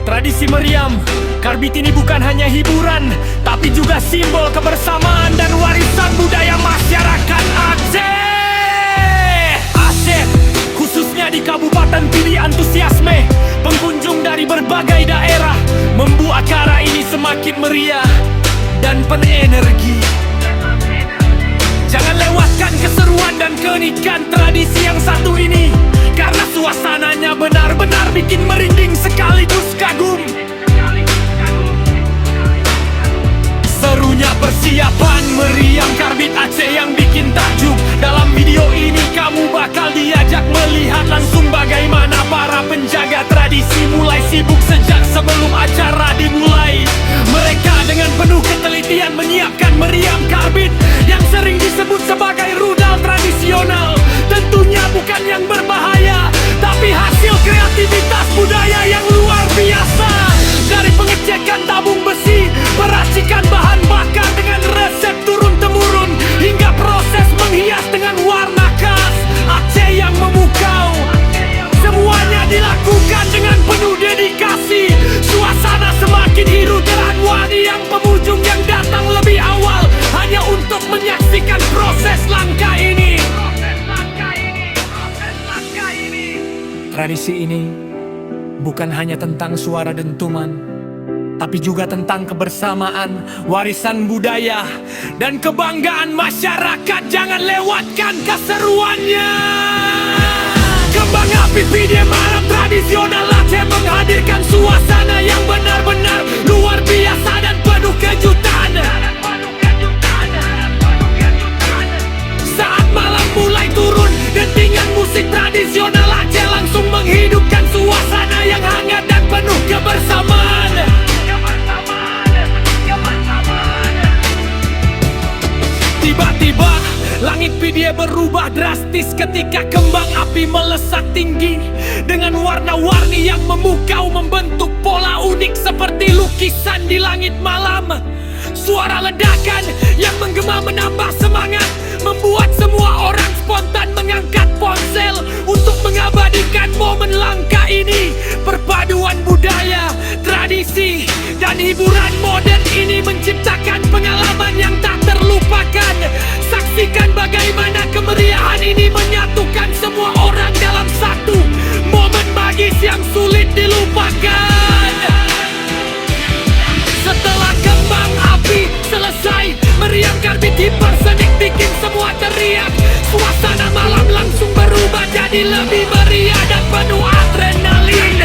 Tradisi meriam karbit ini bukan hanya hiburan, tapi juga simbol kebersamaan dan warisan budaya masyarakat Aceh. Aceh, khususnya di Kabupaten Pidi, antusiasme pengunjung dari berbagai daerah membuat acara ini semakin meriah dan penenergi. Jangan lewatkan keseruan dan keunikan tradisi yang satu ini, karena suasananya benar-benar bikin merinding sekaligus kagum. Serunya persiapan meriam karbit Aceh yang bikin takjub. Dalam video ini kamu bakal diajak melihat langsung bagaimana para penjaga tradisi mulai sibuk sejak sebelum acara dimulai. Mereka dengan penuh ketelitian menyiapkan meriam karbit yang sering disebut sebagai rudal tradisional. Tentunya bukan yang berbahaya, tapi hasil kreativitas budaya yang luar biasa. Dari pengecekan tabung besi, peracikan bahan bakar dengan resep turun-temurun, hingga proses menghias dengan warna khas Aceh yang memukau. Semuanya dilakukan dengan penuh dedikasi. Suasana semakin hidup dengan wadiang pengunjung yang datang lebih awal hanya untuk menyaksikan proses langka ini. Tradisi ini bukan hanya tentang suara dentuman, tapi juga tentang kebersamaan, warisan budaya, dan kebanggaan masyarakat. Jangan lewatkan keseruannya. Kembang api Pidi malam tradisional Aceh menghadirkan suasana yang benar-benar luar biasa dan penuh kejutan. Saat malam mulai turun, dentingan musik tradisional Aceh langsung menghidupkan suasana yang hangat dan penuh kebersamaan. Tiba-tiba langit Pidi berubah drastis ketika kembang api melesat tinggi dengan warna-warni yang memukau, membentuk pola unik seperti lukisan di langit malam. Suara ledakan yang menggema menambah semangat, membuat semua orang spontan mengangkat ponsel untuk mengabadikan momen langka ini. Perpaduan budaya, tradisi, dan hiburan modern ini menciptakan pengalaman yang tak terlupakan. Saksikan bagaimana kemeriahan ini menyatukan semua orang dalam satu momen magis yang sulit dilupakan. Setelah kembang api selesai, meriam karbit hipersonik bikin semua teriak. Suasana malam langsung berubah jadi lebih meriah dan penuh adrenalin.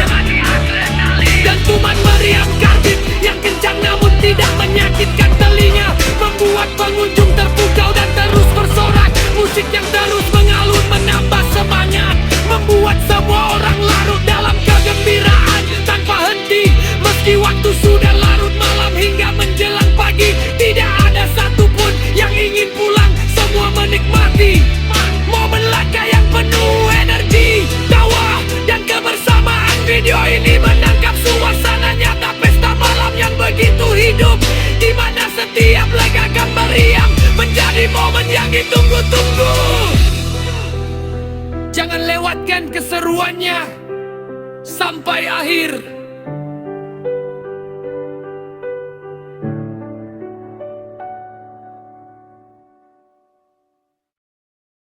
Dentuman meriam karbit yang kencang namun tidak menyakitkan telinga membuat pengunjung terpukau dan terus bersorak. Musik yang terus mengalun menambah semangat, membuat semua orang larut dalam kegembiraan tanpa henti. Meski waktu sudah larut malam hingga menjelang pagi, tidak ada satupun yang ingin pulang. Semua menikmati momen langka yang penuh energi, tawa, dan kebersamaan. Video ini menangkap suasana nyata pesta malam yang begitu hidup, di mana setiap legakan meriam menjadi momen yang ditunggu-tunggu. Jangan lewatkan keseruannya sampai akhir.